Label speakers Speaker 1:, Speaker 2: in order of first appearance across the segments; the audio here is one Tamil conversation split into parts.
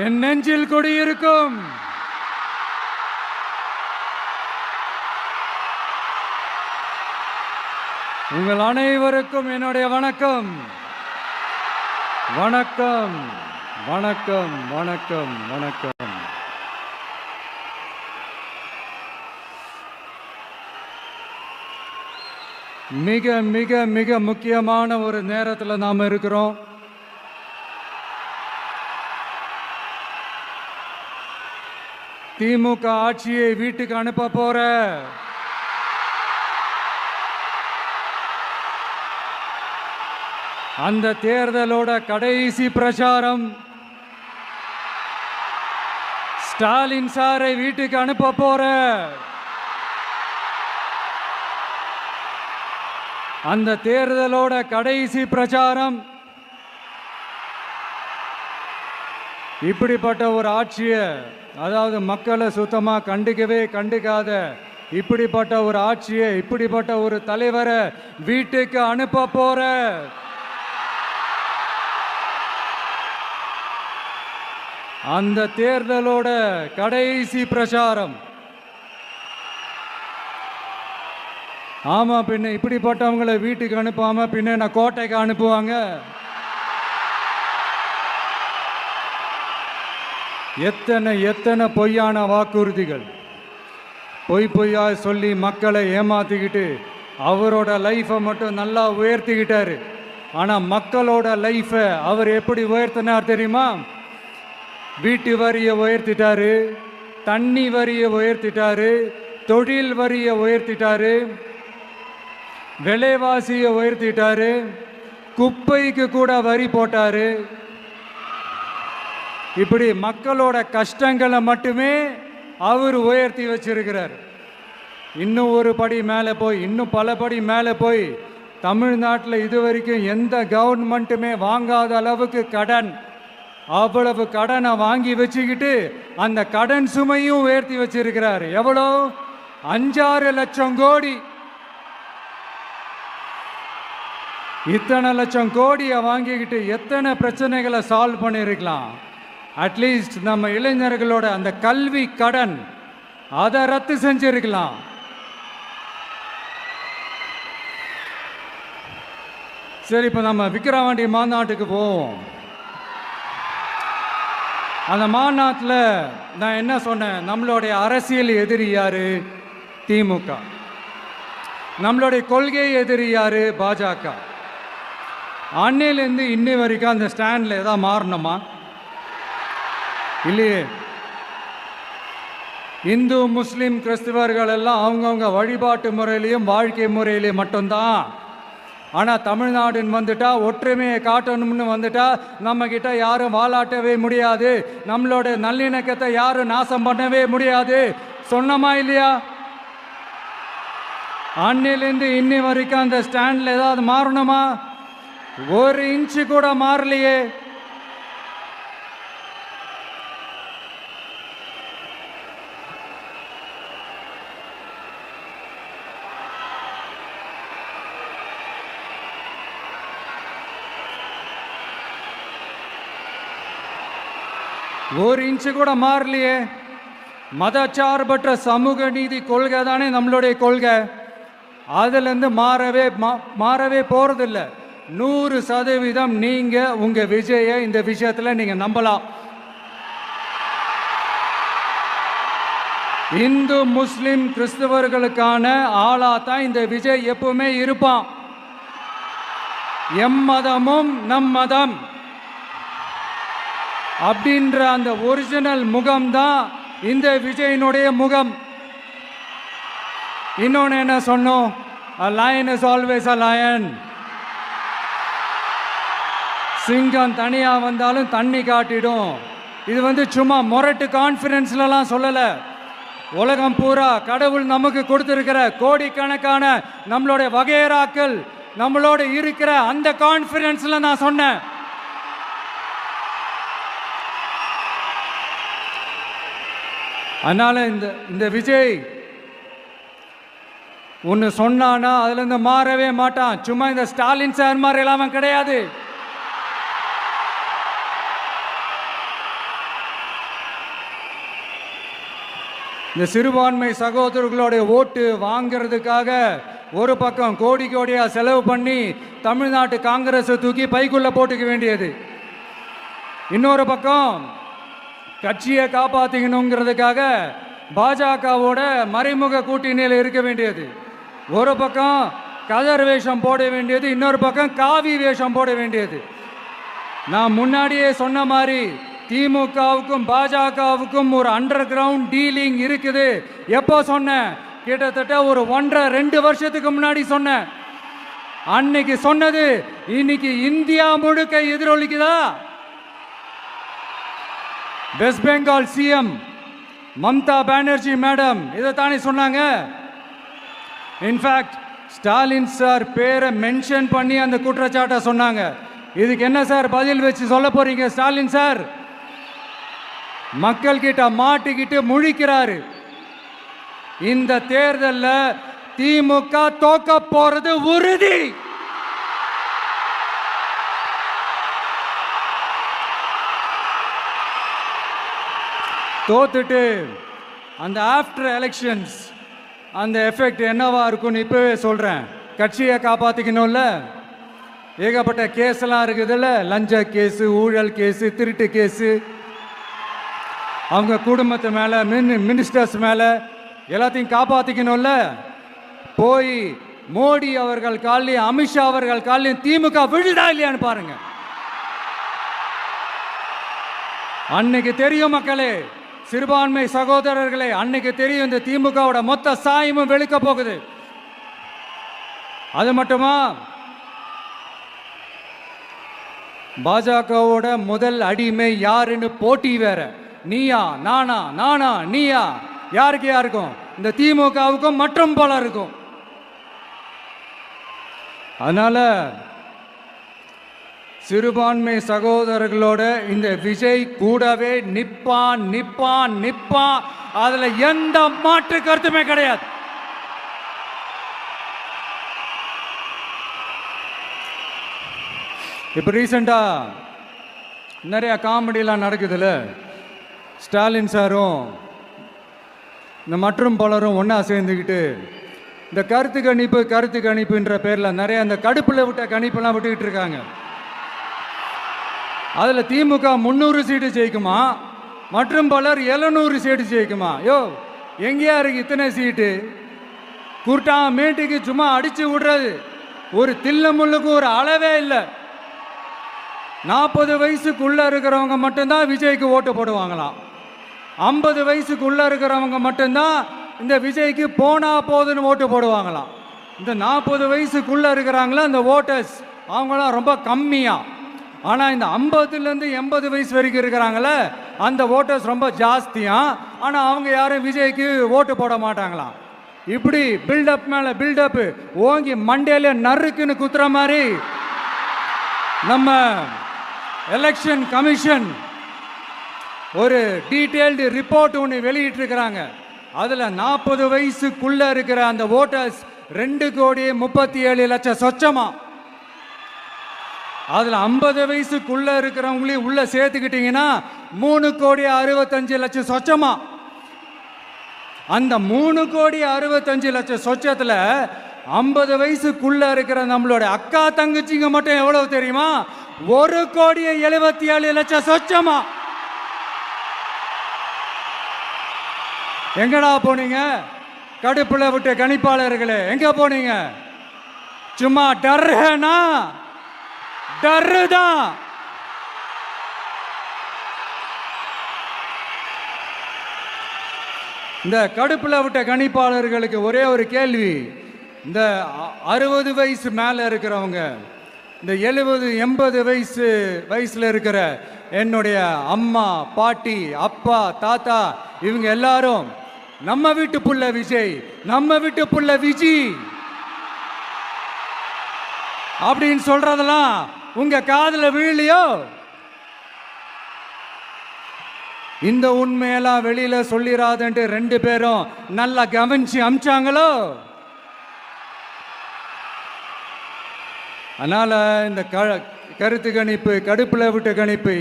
Speaker 1: என் நெஞ்சில் குடியிருக்கும் உங்கள் அனைவருக்கும் என்னுடைய வணக்கம். வணக்கம் வணக்கம் வணக்கம் வணக்கம். மிக மிக மிக முக்கியமான ஒரு நேரத்தில் நாம் இருக்கிறோம். திமுக ஆட்சியை வீட்டுக்கு அனுப்ப போற அந்த தேர்தலோட கடைசி பிரச்சாரம். ஸ்டாலின் சாரை வீட்டுக்கு அனுப்ப போற அந்த தேர்தலோட கடைசி பிரச்சாரம். இப்படிப்பட்ட ஒரு ஆட்சியை, அதாவது மக்களை சுத்தமா கண்டுக்காத இப்படிப்பட்ட ஒரு ஆட்சியை, இப்படிப்பட்ட ஒரு தலைவரை வீட்டுக்கு அனுப்ப போற அந்த தேர்தலோட கடைசி பிரச்சாரம். ஆமா, பின்ன இப்படிப்பட்டவங்களை வீட்டுக்கு அனுப்பாம பின்ன நான் கோட்டைக்கு அனுப்புவாங்க? எத்தனை எத்தனை பொய்யான வாக்குறுதிகள், பொய்யா சொல்லி மக்களை ஏமாத்திக்கிட்டு அவரோட லைஃப்பை மட்டும் நல்லா உயர்த்திக்கிட்டாரு. ஆனால் மக்களோட லைஃப்பை அவர் எப்படி உயர்த்தினார் தெரியுமா? வீட்டு வரியை உயர்த்திட்டாரு, தண்ணி வரியை உயர்த்திட்டாரு, தொழில் வரியை உயர்த்திட்டாரு, விலைவாசியை உயர்த்திட்டாரு, குப்பைக்கு கூட வரி போட்டாரு. இப்படி மக்களோட கஷ்டங்களை மட்டுமே அவர் உயர்த்தி வச்சிருக்கிறார். இன்னும் ஒரு படி மேலே போய், இன்னும் பல படி மேலே போய், தமிழ்நாட்டில் இதுவரைக்கும் எந்த கவர்மெண்ட்டுமே வாங்காத அளவுக்கு கடன், அவ்வளவு கடனை வாங்கி வச்சுக்கிட்டு அந்த கடன் சுமையும் உயர்த்தி வச்சிருக்கிறார். எவ்வளோ? 5-6 லட்சம் கோடி. இத்தனை லட்சம் கோடியை வாங்கிக்கிட்டு எத்தனை பிரச்சனைகளை சால்வ் பண்ணியிருக்கலாம். அட்லீஸ்ட் நம்ம இளைஞர்களோட அந்த கல்வி கடன் அதை ரத்து செஞ்சிருக்கலாம். சரி, இப்போ நம்ம விக்கிரவாண்டி மாநாட்டுக்கு போவோம். அந்த மாநாட்டில் நான் என்ன சொன்னேன்? நம்மளுடைய அரசியல் எதிரி யாரு? திமுக. நம்மளுடைய கொள்கை எதிரி யாரு? பாஜக. அன்னையிலேருந்து இன்னி வரைக்கும் அந்த ஸ்டாண்டில் ஏதாவது மாறணுமா? இல்லையே. இந்து முஸ்லீம் கிறிஸ்தவர்கள் எல்லாம் அவங்கவுங்க வழிபாட்டு முறையிலையும் வாழ்க்கை முறையிலையும் மட்டும்தான். ஆனால் தமிழ்நாடுன்னு வந்துட்டா, ஒற்றுமையை காட்டணும்னு வந்துட்டா, நம்மக்கிட்ட யாரும் வாலாட்டவே முடியாது, நம்மளோட நல்லிணக்கத்தை யாரும் நாசம் பண்ணவே முடியாது. சொன்னமா இல்லையா? அன்னிலேருந்து இன்னி வரைக்கும் அந்த ஸ்டாண்டில் ஏதாவது மாறணுமா? ஒரு இன்ச்சு கூட மாறலையே. ஒரு இன்ச்சு கூட மாறலையே. மதச்சார்பற்ற சமூக நீதி கொள்கை தானே நம்மளுடைய கொள்கை. அதுலேருந்து மாறவே போகிறதில்ல. 100% நீங்கள் உங்கள் விஜயை இந்த விஷயத்தில் நீங்கள் நம்பலாம். இந்து முஸ்லிம் கிறிஸ்தவர்களுக்கான ஆளாத்தான் இந்த விஜய் எப்பவுமே இருப்பான். எம்மதமும் நம் மதம் அப்படின்ற அந்த ஒரிஜினல் முகம்தான் இந்த விஜயினுடைய முகம். இன்னொன்று என்ன சொன்னோம்? A lion is always a lion. சிங்கம் தனியா வந்தாலும் தண்ணி காட்டிடும். இது சும்மா மொரட்டு கான்ஃபிடன்ஸ்லாம் சொல்லலை. உலகம் பூரா கடவுள் நமக்கு கொடுத்திருக்கிற கோடிக்கணக்கான நம்மளுடைய வகையறாக்கள் நம்மளோட இருக்கிற அந்த கான்ஃபிடன்ஸ்ல நான் சொன்னேன். அதனால இந்த விஜய் ஒன்று சொன்னானா அதுலேருந்து மாறவே மாட்டான். சும்மா இந்த ஸ்டாலின் சார் மாதிரி எல்லாம் அவன் கிடையாது. இந்த சிறுபான்மை சகோதரர்களுடைய ஓட்டு வாங்கிறதுக்காக ஒரு பக்கம் கோடி கோடியா செலவு பண்ணி தமிழ்நாட்டு காங்கிரஸை தூக்கி பைக்குள்ள போட்டுக்க வேண்டியது, இன்னொரு பக்கம் கட்சியை காப்பாற்றிக்கணுங்கிறதுக்காக பாஜகவோட மறைமுக கூட்டணியில் இருக்க வேண்டியது, ஒரு பக்கம் கதர் வேஷம் போட வேண்டியது, இன்னொரு பக்கம் காவி வேஷம் போட வேண்டியது. நான் முன்னாடியே சொன்ன மாதிரி திமுகவுக்கும் பாஜகவுக்கும் ஒரு அண்டர் கிரவுண்ட் டீலிங் இருக்குது. எப்போ சொன்னேன்? கிட்டத்தட்ட ஒரு 1.5-2 வருஷத்துக்கு முன்னாடி சொன்னேன். அன்னைக்கு சொன்னது இன்னைக்கு இந்தியா முழுக்க எதிரொலிக்குதா? வெஸ்ட் பெங்கால் சிஎம் மம்தா பானர்ஜி மேடம் இதைத்தானே சொன்னாங்க. இன்ஃபேக்ட் ஸ்டாலின் சார் பேரை மென்ஷன் பண்ணி அந்த குற்றச்சாட்டை சொன்னாங்க. இதுக்கு என்ன சார் பதில் வச்சு சொல்ல போறீங்க? ஸ்டாலின் சார் மக்கள் கிட்ட மாட்டிக்கிட்டு முழிக்கிறாரு. இந்த தேர்தலில் திமுக தோக்க போறது உறுதி. தோத்துட்டு அந்த ஆஃப்டர் எலெக்ஷன்ஸ் அந்த எஃபெக்ட் என்னவா இருக்கும்னு இப்பவே சொல்றேன். கட்சியை காப்பாத்திக்கணும்ல, ஏகப்பட்ட கேஸ் எல்லாம் இருக்குதுல்ல, லஞ்ச கேஸு, ஊழல் கேஸு, திருட்டு கேஸு, அவங்க குடும்பத்து மேல, மினிஸ்டர்ஸ் மேல எல்லாத்தையும் காப்பாத்திக்கணும்ல. போய் மோடி அவர்கள் காலையும் அமித்ஷா அவர்கள் காலையும் திமுக விழுதா இல்லையான்னு பாருங்க. அன்னைக்கு தெரியும் மக்களே, சிறுபான்மை சகோதரர்களே, அன்னைக்கு தெரியும் இந்த திமுகவோட மொத்த சாயமும் வெளுக்க போகுது. அது மட்டுமா, பாஜகவோட முதல் அடிமை யாருன்னு போட்டி வேற. நீயா நானா, நானா நீயா, யாருக்கு யாருக்கும்? இந்த திமுகவுக்கும் மற்றும் பல இருக்கும். அதனால சிறுபான்மை சகோதரர்களோட இந்த விஜய் கூடவே நிப்பான் நிப்பான் நிப்பான். அதுல எந்த மாற்று கருத்துமே கிடையாது. இப்போ ரீசெண்டா நிறைய காமெடியெல்லாம் நடக்குதுல்ல. ஸ்டாலின் சாரும் இந்த மற்றும் பலரும் ஒன்றா சேர்ந்துக்கிட்டு இந்த கருத்து கணிப்புன்ற பேரில் நிறைய இந்த கடுப்பில் விட்ட கணிப்பெல்லாம் விட்டுக்கிட்டு இருக்காங்க. அதில் திமுக 300 சீட்டு ஜெயிக்குமா, மற்றும் பலர் 700 சீட்டு ஜெயிக்குமா? யோ, எங்கேயா இருக்கு இத்தனை சீட்டு? குர்ட்டா மேட்டுக்கு சும்மா அடிச்சு விடுறது. ஒரு தில்ல முள்ளுக்கு ஒரு அளவே இல்லை. 40 வயசுக்குள்ள இருக்கிறவங்க மட்டும்தான் விஜய்க்கு ஓட்டு போடுவாங்களாம். 50 வயசுக்குள்ள இருக்கிறவங்க மட்டும்தான் இந்த விஜய்க்கு போனா போதுன்னு ஓட்டு போடுவாங்களாம். இந்த 40 வயசுக்குள்ள இருக்கிறாங்களா இந்த ஓட்டர்ஸ், அவங்களாம் ரொம்ப கம்மியா. ஆனால் இந்த 50லேருந்து 80 வயசு வரைக்கும் இருக்கிறாங்களே அந்த ஓட்டர்ஸ் ரொம்ப ஜாஸ்தியா. ஆனால் அவங்க யாரும் விஜய்க்கு ஓட்டு போட மாட்டாங்களாம். இப்படி பில்டப் மேலே பில்டப் ஓங்கி மண்டையில நறுக்குன்னு குத்துற மாதிரி நம்ம எலெக்ஷன் கமிஷன் ஒரு டீட்டெயில்டு ரிப்போர்ட் ஒன்று வெளியிட்டிருக்கிறாங்க. அதில் 40 வயசுக்குள்ள இருக்கிற அந்த ஓட்டர்ஸ் 2,37,00,000 சொச்சமா. அதில் 50 வயசுக்குள்ள இருக்கிறவங்களையும் உள்ள சேர்த்துக்கிட்டீங்கன்னா 3,65,00,000 சொச்சமா. அந்த 3,65,00,000 சொச்சத்தில் 50 வயசுக்குள்ள இருக்கிற நம்மளோட அக்கா தங்கச்சிங்க மட்டும் எவ்வளவு தெரியுமா? 1,77,00,000 சொச்சமா. எங்கடா போனீங்க கடுப்புல விட்ட கணிப்பாளர்களே? எங்க போனீங்க? சும்மா டர்னா டர்தான். இந்த கடுப்புல விட்ட கணிப்பாளர்களுக்கு ஒரே ஒரு கேள்வி. இந்த 60 வயசு மேல இருக்கிறவங்க, இந்த 70-80 வயசுல இருக்கிற என்னுடைய அம்மா, பாட்டி, அப்பா, தாத்தா, இவங்க எல்லாரும் நம்ம வீட்டு புள்ள விஜய், நம்ம வீட்டு புள்ள விஜி அப்படின்னு சொல்றதெல்லாம் உங்க காதுல விழலையோ? இந்த உண்மையெல்லாம் வெளியில சொல்லிராதுன்ட்டு 2 பேரும் நல்லா கவனிச்சு அமிச்சாங்களோ? அதனால் இந்த கருத்து கணிப்பு, கடுப்பில் விட்ட கணிப்பு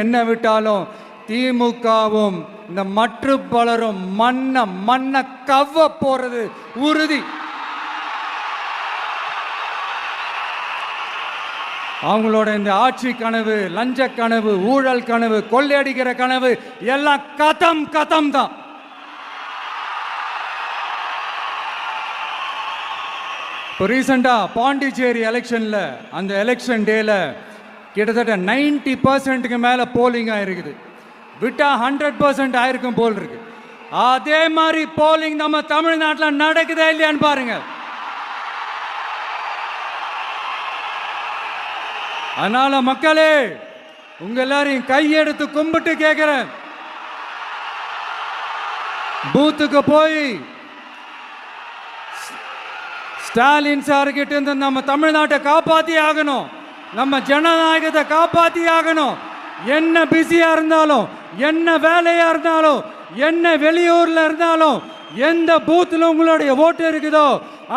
Speaker 1: என்ன விட்டாலும் திமுகவும் இந்த மற்ற பலரும் மண்ணை கவ்வ போறது உறுதி. அவங்களோட இந்த ஆட்சி கனவு, லஞ்ச கனவு, ஊழல் கனவு, கொள்ளையடிக்கிற கனவு எல்லாம் கதம் தான். இப்போ ரீசெண்டாக பாண்டிச்சேரி எலெக்ஷனில் அந்த எலெக்ஷன் டேல கிட்டத்தட்ட 90% மேலே போலிங் ஆயிருக்குது. விட்டா 100% ஆயிருக்கும் போல் இருக்கு. அதே மாதிரி போலிங் நம்ம தமிழ்நாட்டில் நடக்குதா இல்லையான்னு பாருங்க. அதனால மக்களே, உங்க எல்லாரையும் கையெடுத்து கும்பிட்டு கேட்கிறேன், பூத்துக்கு போய் ஸ்டாலின் சார்கிட்ட இருந்து நம்ம தமிழ்நாட்டை காப்பாத்தி ஆகணும், நம்ம ஜனநாயகத்தை காப்பாத்தி ஆகணும். என்ன பிஸியா இருந்தாலும், என்ன வேலையா இருந்தாலும், என்ன வெளியூர்ல இருந்தாலும், எந்த பூத்துல உங்களுடைய ஓட்டு இருக்குதோ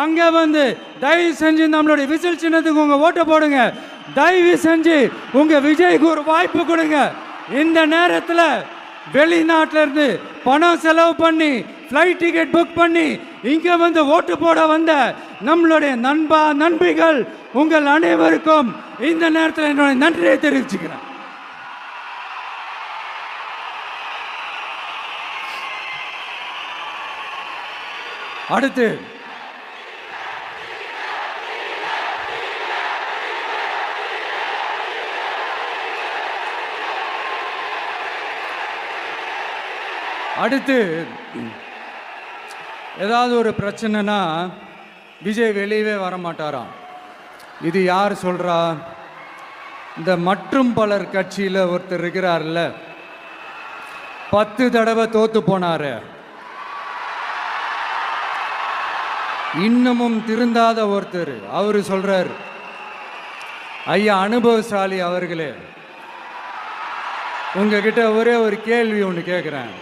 Speaker 1: அங்க வந்து தயவு செஞ்சு நம்மளுடைய விசில் சின்னத்துக்கு உங்க ஓட்டை போடுங்க. தயவு செஞ்சு உங்க விஜய்க்கு ஒரு வாய்ப்பு கொடுங்க. இந்த நேரத்தில் வெளிநாட்டில இருந்து பணம் செலவு பண்ணி ஃப்ளைட் டிக்கெட் புக் பண்ணி இங்க வந்து ஓட்டு போட வந்த நம்மளுடைய நண்பிகள் உங்கள் அனைவருக்கும் இந்த நேரத்தில் என்னுடைய நன்றியை தெரிவிச்சுக்கிறேன். அடுத்து ஏதாவது ஒரு பிரச்சனைனா விஜய் வெளியவே வரமாட்டாராம். இது யார் சொல்றா? இந்த மற்றும் பலர் கட்சியில் ஒருத்தர் இருக்கிறார்ல, 10 தடவை தோத்து போனாரு, இன்னமும் திருந்தாத ஒருத்தர். அவரு சொல்றாரு, ஐயா அனுபவசாலி அவர்களே, உங்ககிட்ட ஒரே ஒரு கேள்வி ஒன்று கேட்குறேன்.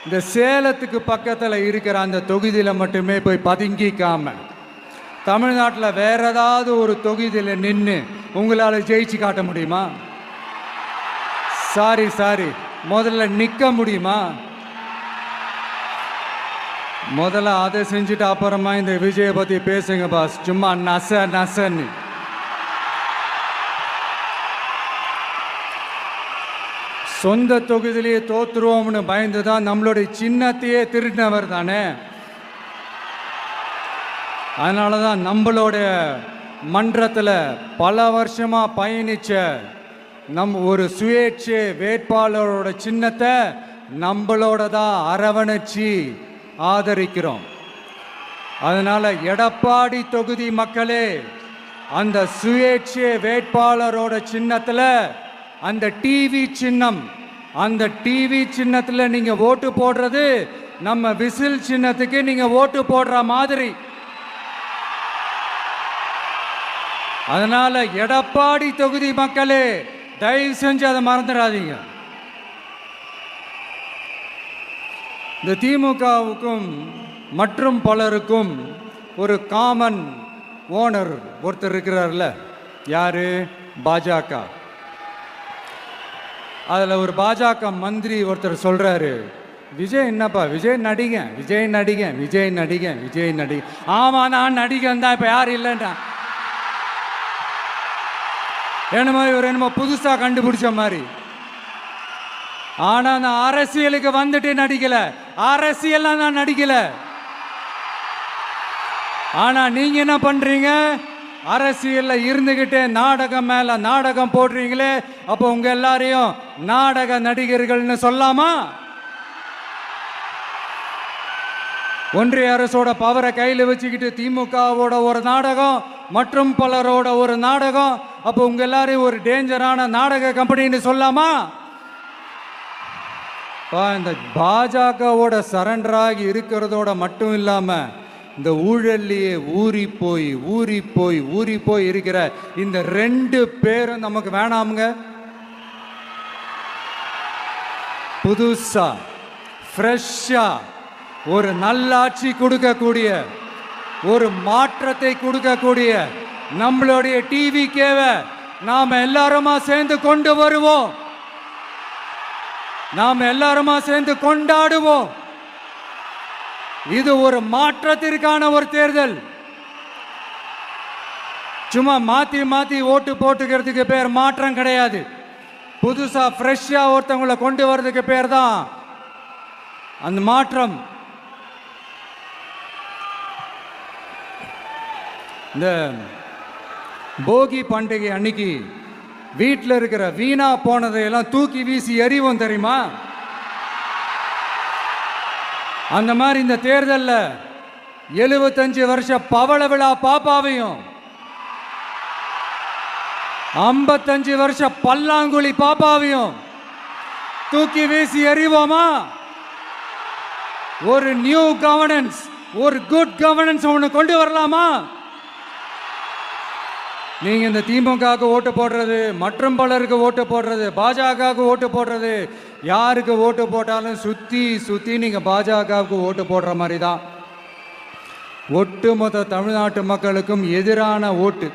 Speaker 1: இந்த சேலத்துக்கு பக்கத்தில் இருக்கிற அந்த தொகுதியில் மட்டுமே போய் பதுங்கிக்காம தமிழ்நாட்டில் வேற ஏதாவது ஒரு தொகுதியில் நின்று உங்களால் ஜெயிச்சு காட்ட முடியுமா? சாரி, முதல்ல நிற்க முடியுமா? முதல்ல அதை செஞ்சுட்டு அப்புறமா இந்த விஜயை பற்றி பேசுங்க பாஸ். சும்மா நசன்னு. சொந்த தொகுதியிலேயே தோத்துருவோம்னு பயந்து தான் நம்மளுடைய சின்னத்தையே திருடினவர் தானே. அதனால தான் நம்மளுடைய மன்றத்தில் பல வருஷமாக பயணிச்ச ஒரு சுயேட்சை வேட்பாளரோட சின்னத்தை நம்மளோட தான் அரவணைச்சி ஆதரிக்கிறோம். அதனால எடப்பாடி தொகுதி மக்களே, அந்த சுயேட்சை வேட்பாளரோட சின்னத்தில் அந்த டிவி சின்னம், அந்த டிவி சின்னத்தில் நீங்க ஓட்டு போடுறது நம்ம விசில் சின்னத்துக்கு நீங்க ஓட்டு போடுற மாதிரி. அதனால எடப்பாடி தொகுதி மக்களே, தயவு செஞ்சு அதை மறந்துடாதீங்க. இந்த திமுகவுக்கும் மற்றும் பலருக்கும் ஒரு காமன் ஓனர் ஒருத்தர் இருக்கிறார்ல, யாரு? பாஜக. அதில் ஒரு பாஜக மந்திரி ஒருத்தர் சொல்றாரு, விஜய் என்னப்பா, விஜய் நடிகன். ஆமா, நான் நடிகன் தான், இப்ப யாரும் இல்லைன்றா. என்னமோ புதுசா கண்டுபிடிச்ச மாதிரி. ஆனா நான் அரசியலுக்கு வந்துட்டு நடிக்கல, அரசியல் நான் நடிக்கல. ஆனா நீங்க என்ன பண்றீங்க? அரசியல்ல இருந்துகிட்டே நாடகம் மேல நாடகம் போடுறீங்களே. அப்போ உங்க எல்லாரையும் நாடக நடிகர்கள்னு சொல்லாமா? ஒன்றிய அரசோட பவரை கையில் வச்சுக்கிட்டு திமுகவோட ஒரு நாடகம், மற்றும் பலரோட ஒரு நாடகம். அப்போ உங்க எல்லாரையும் ஒரு டேஞ்சரான நாடக கம்பெனின்னு சொல்லாமா? இந்த பாஜகவோட சரண்டராகி இருக்கிறதோட மட்டும் இல்லாம இந்த ஊழல்லையே ஊறி போய் இருக்கிற இந்த 2 பேரும் நமக்கு வேணாமுங்க. புதுசா ஃப்ரெஷ்ஷா ஒரு நல்லாட்சி கொடுக்கக்கூடிய, ஒரு மாற்றத்தை கொடுக்கக்கூடிய நம்மளுடைய டிவிகேவை நாம் எல்லாருமா சேர்ந்து கொண்டு வருவோம். நாம் எல்லாருமா சேர்ந்து கொண்டாடுவோம். இது ஒரு மாற்றத்திற்கான ஒரு தேர்தல். சும்மா மாத்தி மாத்தி ஓட்டு போட்டுக்கிறதுக்கு பேர் மாற்றம் கிடையாது. புதுசா ஃப்ரெஷ்ஷா ஒருத்தவங்களை கொண்டு வர்றதுக்கு பேர் தான் அந்த மாற்றம். இந்த போகி பண்டிகை அன்னைக்கு வீட்டில் இருக்கிற வீணா போனதையெல்லாம் தூக்கி வீசி எறிவோம் தெரியுமா? அந்த மாதிரி இந்த தேர்தலில் 75 வருஷ பவள விழா பாப்பாவையும் 55 வருஷ பல்லாங்குழி பாப்பாவையும் தூக்கி வீசி எறிவோமா? ஒரு நியூ கவர்னன்ஸ், ஒரு குட் கவர்னன்ஸ் ஒன்று கொண்டு வரலாமா? நீங்க இந்த திமுகவுக்கு ஓட்டு போடுறது, மற்றும் பலருக்கு ஓட்டு போடுறது, பாஜகவுக்கு ஓட்டு போடுறது, யாருக்கு ஓட்டு போட்டாலும் சுத்தி சுத்தி நீங்க பாஜகவுக்கு ஓட்டு போடுற மாதிரி தான். ஒட்டுமொத்த தமிழ்நாட்டு மக்களுக்கும் எதிரான ஓட்டு.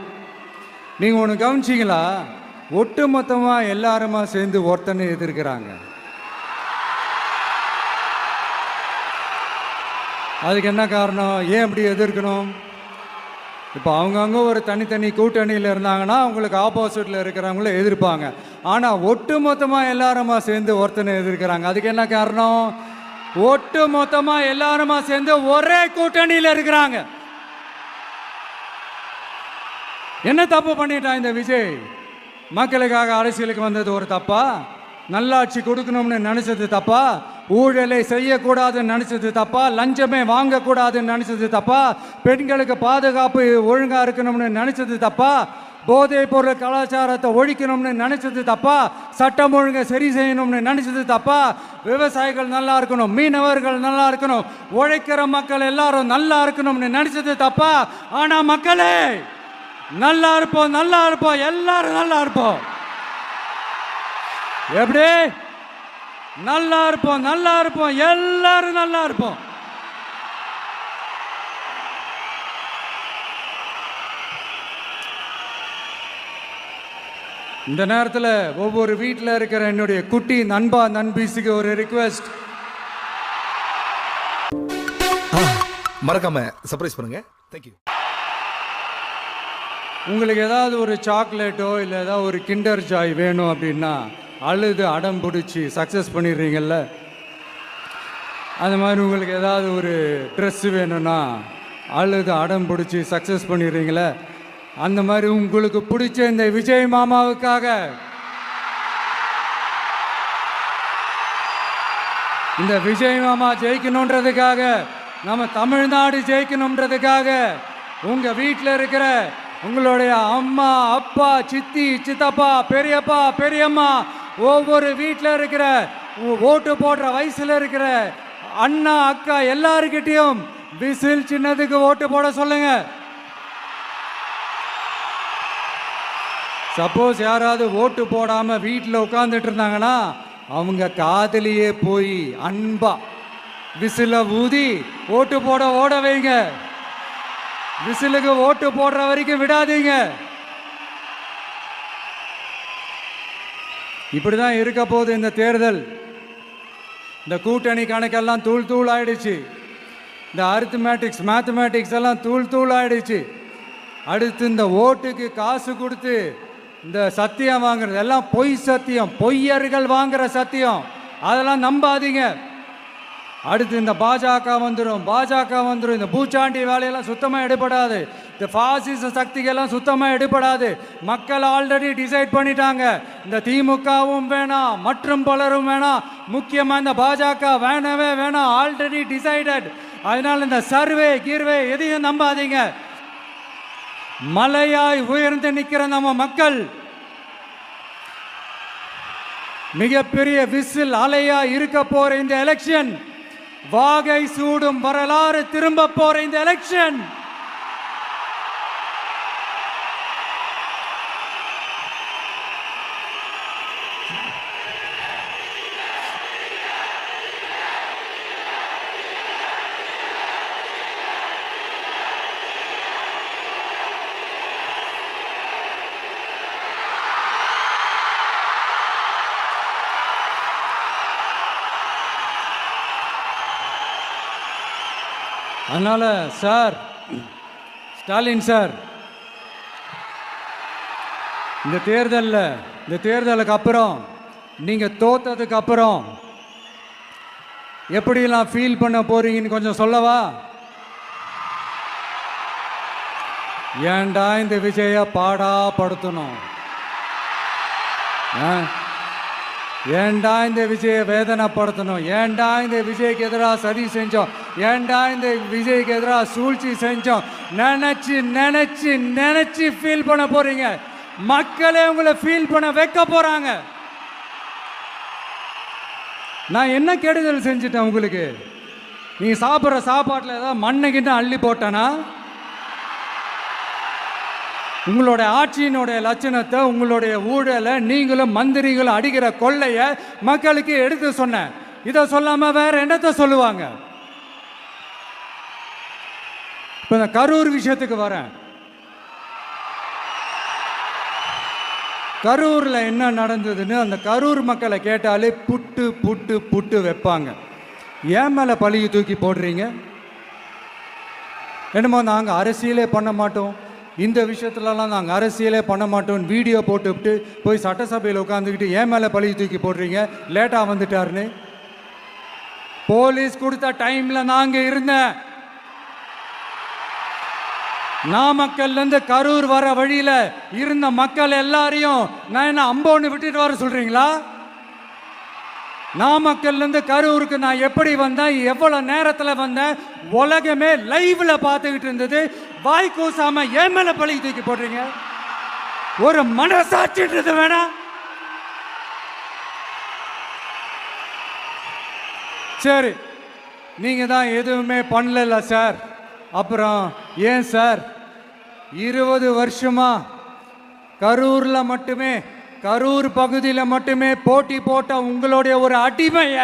Speaker 1: நீங்க ஒன்று கவனிச்சிங்களா? ஒட்டுமொத்தமா எல்லாருமா சேர்ந்து ஒருத்தனை எதிர்க்கிறாங்க. அதுக்கு என்ன காரணம்? ஏன் அப்படி எதிர்க்கணும்? இப்போ அவங்கவுங்க ஒரு தனித்தனி கூட்டணியில் இருந்தாங்கன்னா அவங்களுக்கு ஆப்போசிட்டில் இருக்கிறவங்கள எதிர்ப்பாங்க. ஆனால் ஒட்டு மொத்தமாக எல்லாருமா சேர்ந்து ஒருத்தனை எதிர்க்கிறாங்க. அதுக்கு என்ன காரணம்? ஒட்டு மொத்தமாக எல்லாருமா சேர்ந்து ஒரே கூட்டணியில் இருக்கிறாங்க. என்ன தப்பு பண்ணிட்டான் இந்த விஜய்? மக்களுக்காக அரசியலுக்கு வந்தது ஒரு தப்பா? நல்லாட்சி கொடுக்கணும்னு நினைச்சது தப்பா? ஊழலை செய்யக்கூடாதுன்னு நினைச்சது தப்பா? லஞ்சமே வாங்கக்கூடாதுன்னு நினைச்சது தப்பா? பெண்களுக்கு பாதுகாப்பு ஒழுங்கா இருக்கணும்னு நினைச்சது தப்பா? போதைப் பொருள் கலாச்சாரத்தை ஒழிக்கணும்னு நினைச்சது தப்பா? சட்டம் ஒழுங்கை சரி செய்யணும்னு நினைச்சது தப்பா? விவசாயிகள் நல்லா இருக்கணும், மீனவர்கள் நல்லா இருக்கணும், உழைக்கிற மக்கள் எல்லாரும் நல்லா இருக்கணும்னு நினைச்சது தப்பா? ஆனா மக்களே நல்லா இருப்போம், நல்லா இருப்போம், எல்லாரும் நல்லா இருப்போம். எப்படி? நல்லா இருப்போம், நல்லா இருப்போம், எல்லாரும் நல்லா இருப்போம். இந்த நேரத்தில் ஒவ்வொரு வீட்டில் இருக்கிற என்னுடைய குட்டி நண்பா நண்பீஸுக்கு ஒரு ரிக்வெஸ்ட்.
Speaker 2: மறக்காம சர்ப்ரைஸ் பண்ணுங்க. தேங்க்யூ.
Speaker 1: உங்களுக்கு ஏதாவது ஒரு சாக்லேட்டோ இல்லை ஏதாவது ஒரு கிண்டர் ஜாய் வேணும் அப்படின்னா அழுது அடம் பிடிச்சி சக்ஸஸ் பண்ணிடுறீங்கல்ல, அந்த மாதிரி உங்களுக்கு ஏதாவது ஒரு ட்ரெஸ்ஸு வேணும்னா அழுது அடம் பிடிச்சி சக்ஸஸ் பண்ணிடுறீங்களே, அந்த மாதிரி உங்களுக்கு பிடிச்ச இந்த விஜய் மாமாவுக்காக, இந்த விஜய் மாமா ஜெயிக்கணுன்றதுக்காக, நம்ம தமிழ்நாடு ஜெயிக்கணுன்றதுக்காக உங்கள் வீட்டில் இருக்கிற உங்களுடைய அம்மா, அப்பா, சித்தி, சித்தப்பா, பெரியப்பா, பெரியம்மா, ஒவ்வொரு வீட்டில் இருக்கிற ஓட்டு போடுற வயசில் இருக்கிற அண்ணா, அக்கா எல்லாருக்கிட்டையும் விசில் சின்னதுக்கு ஓட்டு போட சொல்லுங்க. சப்போஸ் யாராவது ஓட்டு போடாம வீட்டில் உட்கார்ந்துட்டு இருந்தாங்கன்னா அவங்க காதலியே போய் அன்பா விசில ஊதி ஓட்டு போட ஓட வைங்க. விசிலுக்கு ஓட்டு போடுற வரைக்கும் விடாதீங்க. இப்படிதான் இருக்க போது இந்த தேர்தல். இந்த கூட்டணி கணக்கெல்லாம் தூள் தூள் ஆயிடுச்சு. இந்த அரித்மேட்டிக்ஸ், மேத்தமேட்டிக்ஸ் எல்லாம் தூள் தூள் ஆயிடுச்சு. அடுத்து இந்த ஓட்டுக்கு காசு கொடுத்து இந்த சத்தியம் வாங்குறது எல்லாம் பொய் சத்தியம், பொய்யர்கள் வாங்குற சத்தியம், அதெல்லாம் நம்பாதீங்க. அடுத்து இந்த பாஜக வந்துடும், இந்த பூச்சாண்டி வேலையெல்லாம் சுத்தமாக எடுபடாது. இந்த பாசிச சக்திகள்லாம் சுத்தமாக எடுபடாது. மக்கள் ஆல்ரெடி டிசைட் பண்ணிட்டாங்க. இந்த திமுகவும் வேணாம், மற்றும் பலரும் வேணாம், முக்கியமாக இந்த பாஜக வேணவே வேணாம், ஆல்ரெடி டிசைடட். அதனால இந்த சர்வே கீர்வே எதையும் நம்பாதீங்க. மலையாய் உயர்ந்து நிற்கிற நம்ம மக்கள் மிகப்பெரிய விசில் அலையா இருக்க போற இந்த எலெக்ஷன், வாகை சூடும் வரலாறு திரும்ப போற இந்த எலெக்ஷன் அதனால் சார், ஸ்டாலின் சார், இந்த தேர்தலுக்கு அப்புறம் நீங்கள் தோத்ததுக்கு அப்புறம் எப்படிலாம் ஃபீல் பண்ண போறீங்கன்னு கொஞ்சம் சொல்லவா? ஏன்டா இந்த விஜய பாடாப்படுத்தணும்? ஏன்டா இந்த விஜயை வேதனைப்படுத்தணும்? ஏன்டா இந்த விஜய்க்கு எதிராக சதி செஞ்சோம்? ஏன்டா இந்த விஜய்க்கு எதிராக சூழ்ச்சி செஞ்சோம்? நினைச்சு நினைச்சு நினைச்சு ஃபீல் பண்ண போறீங்க. மக்களே உங்களை ஃபீல் பண்ண வைக்க போறாங்க. நான் என்ன கெடுதல் செஞ்சுட்டேன் உங்களுக்கு? நீங்க சாப்பிட்ற சாப்பாட்டில் ஏதாவது மண்ணைக்கிட்ட அள்ளி போட்டேனா? உங்களுடைய ஆட்சியினுடைய லட்சணத்தை, உங்களுடைய ஊழலை, நீங்களும் மந்திரிகளும் அடிக்கிற கொள்ளையை மக்களுக்கு எடுத்து சொன்னேன். இதை சொல்லாம வேற என்னத்தை சொல்லுவாங்க? இப்ப இந்த கரூர் விஷயத்துக்கு வரேன். கரூர்ல என்ன நடந்ததுன்னு அந்த கரூர் மக்களை கேட்டாலே புட்டு புட்டு புட்டு வைப்பாங்க. ஏன் மேல பழியை தூக்கி போடுறீங்க? என்னமோ நாங்கள் அரசியலே பண்ண மாட்டோம், இந்த விஷயத்துலலாம் நாங்கள் அரசியலே பண்ண மாட்டோம், வீடியோ போட்டுவிட்டு போய் சட்டசபையில் உட்காந்துக்கிட்டு ஏன் மேலே பழியை தூக்கி போடுறீங்க லேட்டாக வந்துட்டாருன்னு. போலீஸ் கொடுத்த டைமில் நாங்கள் இருந்தேன். நாமக்கல்லேருந்து கரூர் வர வழியில் இருந்த மக்கள் எல்லாரையும் நான் என்ன அம்போன்னு விட்டுட்டு வர சொல்கிறீங்களா? நாமக்கல்லேருந்து கரூருக்கு நான் எப்படி வந்தேன், எவ்வளோ நேரத்தில் வந்தேன், உலகமே லைவ்ல பார்த்துக்கிட்டு இருந்தது. வாய் கூசாம ஏன் மேல பழி தூக்கி போடுறீங்க? ஒரு மனசாட்சின்றது வேணாம்? சரி, நீங்க தான் எதுவுமே பண்ணல சார். அப்புறம் ஏன் சார் 20 வருஷமா கரூர்ல மட்டுமே, கரூர் பகுதியில் மட்டுமே போட்டி போட்ட உங்களுடைய ஒரு அடிமைய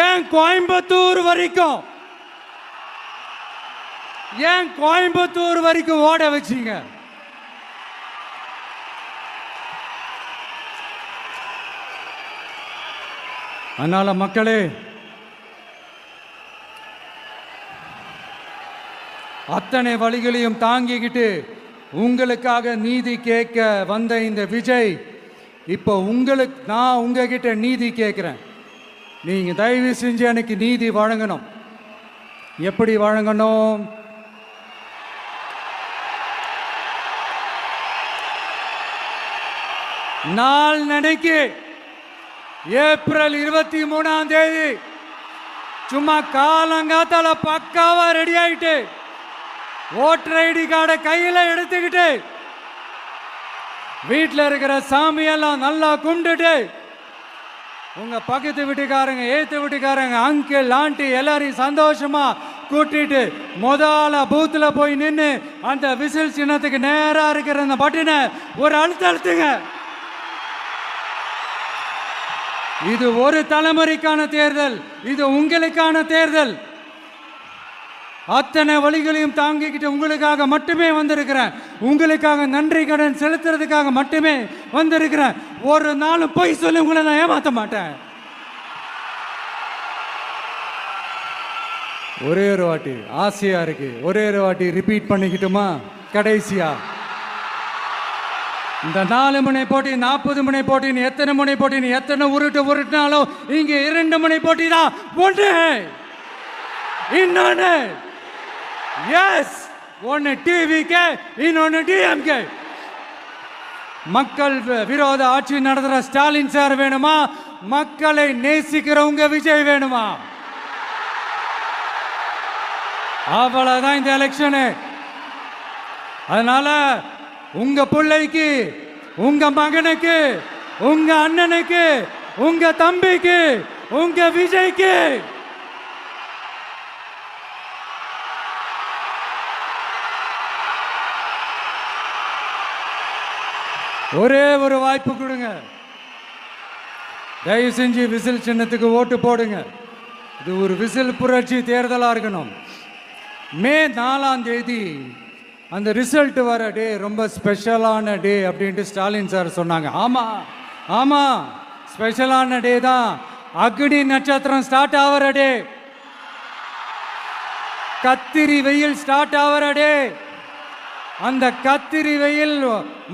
Speaker 1: ஏன் கோயம்புத்தூர் வரைக்கும் ஓட வச்சீங்க? அதனால மக்களே, அத்தனை வழிகளையும் தாங்கிக்கிட்டு உங்களுக்காக நீதி கேட்க வந்த இந்த விஜய், இப்போ நான் உங்ககிட்ட நீதி கேட்குறேன். நீங்க தயவு செஞ்சு எனக்கு நீதி வழங்கணும். எப்படி வழங்கணும்? நாளைக்கு ஏப்ரல் 23ஆம் தேதி சும்மா காலங்காத்தால பக்காவா ரெடி ஆயிட்டு ஓட்டர் ஐடி கார்டை கையில எடுத்துக்கிட்டு வீட்டில் இருக்கிற சாமியெல்லாம் நல்லா கும்பிட்டுட்டு உங்க பக்கத்து வீட்டுக்காரங்க, ஏத்து வீட்டுக்காரங்க, அங்கிள் ஆண்டி எல்லாரையும் சந்தோஷமா கூட்டிட்டு முதல்ல பூத்துல போய் நின்று அந்த விசில் சின்னத்துக்கு நேரா இருக்கிற அந்த பட்டினை ஒரு அழுத்துங்க. இது ஒரு தலைமுறைக்கான தேர்தல், இது உங்களுக்கான தேர்தல். அத்தனை வழிகளையும் தாங்கிக்கிட்டு உங்களுக்காக மட்டுமே வந்திருக்கிறேன். உங்களுக்காக நன்றி கடன் செலுத்துறதுக்காக மட்டுமே வந்திருக்கிறேன். ஒரு நாளும் பொய் சொல்லி உங்களை நான் ஏமாற்ற மாட்டேன். ஒரே ஒரு வாட்டி ஆசையா இருக்கு, ஒரே ஒரு வாட்டி ரிப்பீட் பண்ணிக்கிட்டுமா? கடைசியா இந்த 4 முனை போட்டி, 40 முனை போட்டி, எத்தனை முனை போட்டி, எத்தனை உருட்டினாலும் இங்க 2 முனை போட்டி தான். ஒன்று இன்னொன்னு, எஸ், ஒன்னு டிவிகே, இன்னொன்னு டிஎம்கே. மக்கள் விரோத ஆட்சி நடத்துற ஸ்டாலின் சார் வேணுமா? மக்களை நேசிக்கிறவங்க விஜய் வேணுமா? அவ்வளவுதான் இந்த எலெக்ஷனு. அதனால உங்க பிள்ளைக்கு, உங்க மகனுக்கு, உங்க அண்ணனுக்கு, உங்க தம்பிக்கு, உங்க விஜய்க்கு ஒரே ஒரு வாய்ப்பு கொடுங்க. தயவு செஞ்சு விசில் சின்னத்துக்கு ஓட்டு போடுங்க. இது ஒரு விசில் புரட்சி தேர்தலா இருக்கணும். மே 4ஆம் தேதி அந்த ரிசல்ட் வர டே ரொம்ப ஸ்பெஷலான டே அப்படின்ட்டு ஸ்டாலின் சார் சொன்னாங்க. ஆமா, ஸ்பெஷலான டே தான். அக்னி நட்சத்திரம் ஸ்டார்ட் ஆகிற டே, கத்திரி வெயில் ஸ்டார்ட் ஆகிற டே. அந்த கத்திரி வெயில்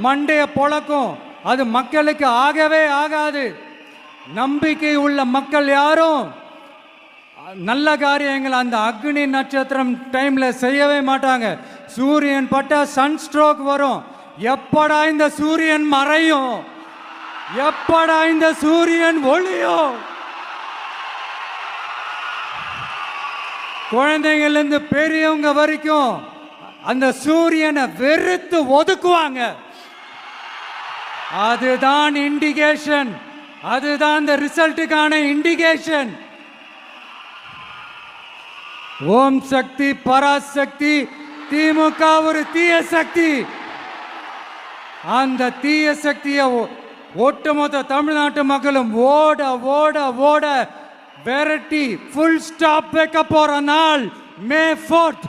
Speaker 1: மண்டைய பொழக்கும். அது மக்களுக்கு ஆகவே ஆகாது. நம்பிக்கை உள்ள மக்கள் யாரும் நல்ல காரியங்கள் அந்த அக்னி நட்சத்திரம் டைம்ல செய்யவே மாட்டாங்க. சூரியன் பட்டா சன் ஸ்ட்ரோக் வரும். எப்படா இந்த சூரியன் மறையும், எப்படா இந்த சூரியன் ஒளியும். குழந்தைங்கள்லேருந்து பெரியவங்க வரைக்கும் அந்த சூரியனை வெறுத்து ஒதுக்குவாங்க. அதுதான் இண்டிகேஷன், அதுதான் இந்த ரிசல்ட்டுக்கான இண்டிகேஷன். ஓம் சக்தி பராசக்தி, திமுக ஒரு தீய சக்தி. அந்த தீய சக்தியை ஒட்டுமொத்த தமிழ்நாட்டு மக்களும் ஓட ஓட ஓட விரட்டி ஃபுல் ஸ்டாப் வைக்க போற நாள் மே 4th.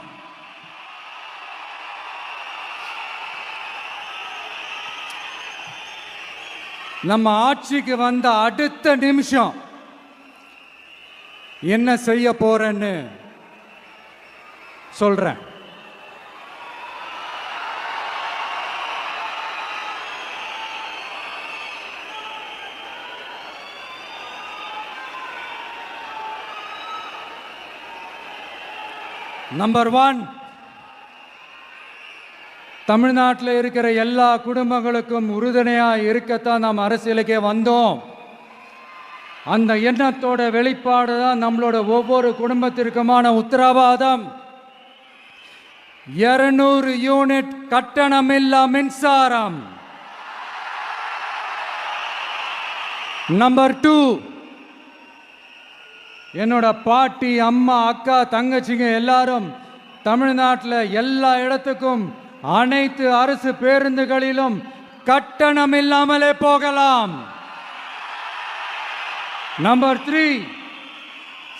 Speaker 1: நம்ம ஆட்சிக்கு வந்த அடுத்த நிமிஷம் என்ன செய்ய போறேன்னு சொல்றேன். நம்பர் 1, தமிழ்நாட்டில் இருக்கிற எல்லா குடும்பங்களுக்கும் உறுதுணையாக இருக்கத்தான் நாம் அரசியலுக்கே வந்தோம். அந்த எண்ணத்தோட வெளிப்பாடு தான் நம்மளோட ஒவ்வொரு குடும்பத்திற்குமான உத்தரவாதம். 200 யூனிட் கட்டணமில்லா மின்சாரம். நம்பர் 2, என்னோட பாட்டி, அம்மா, அக்கா, தங்கச்சிங்க எல்லாரும் தமிழ்நாட்டில் எல்லா இடத்துக்கும் அனைத்து அரசு பேருந்துகளிலும் கட்டணம் இல்லாமலே போகலாம். நம்பர் 3,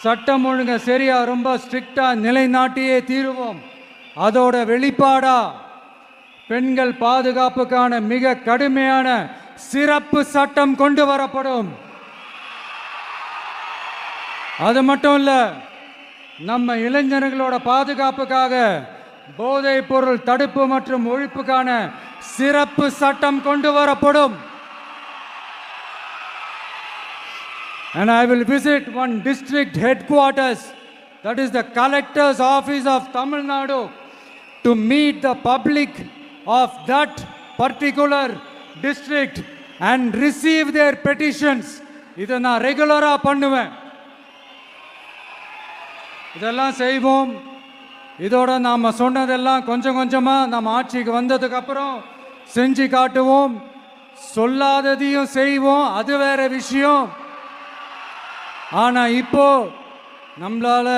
Speaker 1: சட்டம் ஒழுங்கு சரியா ரொம்ப ஸ்ட்ரிக்டா நிலைநாட்டியே தீருவோம். அதோட வெளிப்பாடா பெண்கள் பாதுகாப்புக்கான மிக கடுமையான சிறப்பு சட்டம் கொண்டு வரப்படும். அது மட்டும் இல்ல, நம்ம இளைஞர்களோட பாதுகாப்புக்காக போதைப் பொருள் தடுப்பு மற்றும் ஒழிப்புக்கான சிறப்பு சட்டம் கொண்டு வரப்படும். And I will visit one district headquarters, that is the collector's office of Tamil Nadu, to meet the public of that particular district and receive their petitions. இதை நான் ரெகுலரா பண்ணுவேன். இதெல்லாம் செய்வோம். இதோட நாம் சொன்னதெல்லாம் கொஞ்சம் கொஞ்சமாக நம்ம ஆட்சிக்கு வந்ததுக்கு அப்புறம் செஞ்சு காட்டுவோம். சொல்லாததையும் செய்வோம், அது வேற விஷயம். ஆனால் இப்போ நம்மளால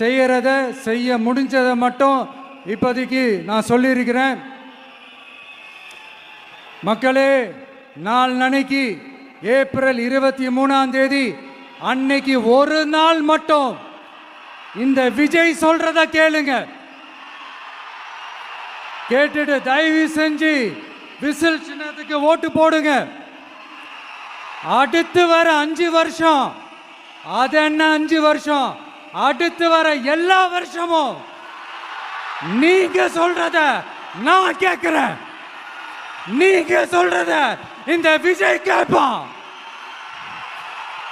Speaker 1: செய்யறத செய்ய முடிஞ்சதை மட்டும் இப்போதைக்கு நான் சொல்லியிருக்கிறேன். மக்களே, நாளைக்கு ஏப்ரல் 23ஆம் தேதி அன்னைக்கு ஒரு நாள் மட்டும் இந்த விஜய் சொல்றத கேளுங்க. கேட்டுட்டு தயவு செஞ்சு விசில் சின்னத்துக்கு ஓட்டு போடுங்க. அடுத்து வர 5 வருஷம், அது என்ன 5 வருஷம், அடுத்து வர எல்லா வருஷமும் நீங்க சொல்றத நான் கேட்கிறேன். நீங்க சொல்றத இந்த விஜய் கேட்பான்.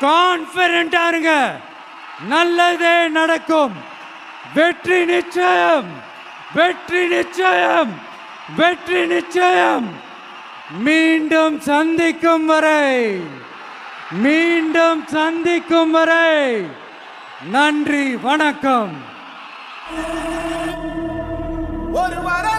Speaker 1: கான்பிடண்டா இருங்க, நல்லதே நடக்கும். வெற்றி நிச்சயம், வெற்றி நிச்சயம், வெற்றி நிச்சயம். மீண்டும் சந்திக்கும் வரை, மீண்டும் சந்திக்கும் வரை நன்றி, வணக்கம்.
Speaker 3: ஒரு வாரம்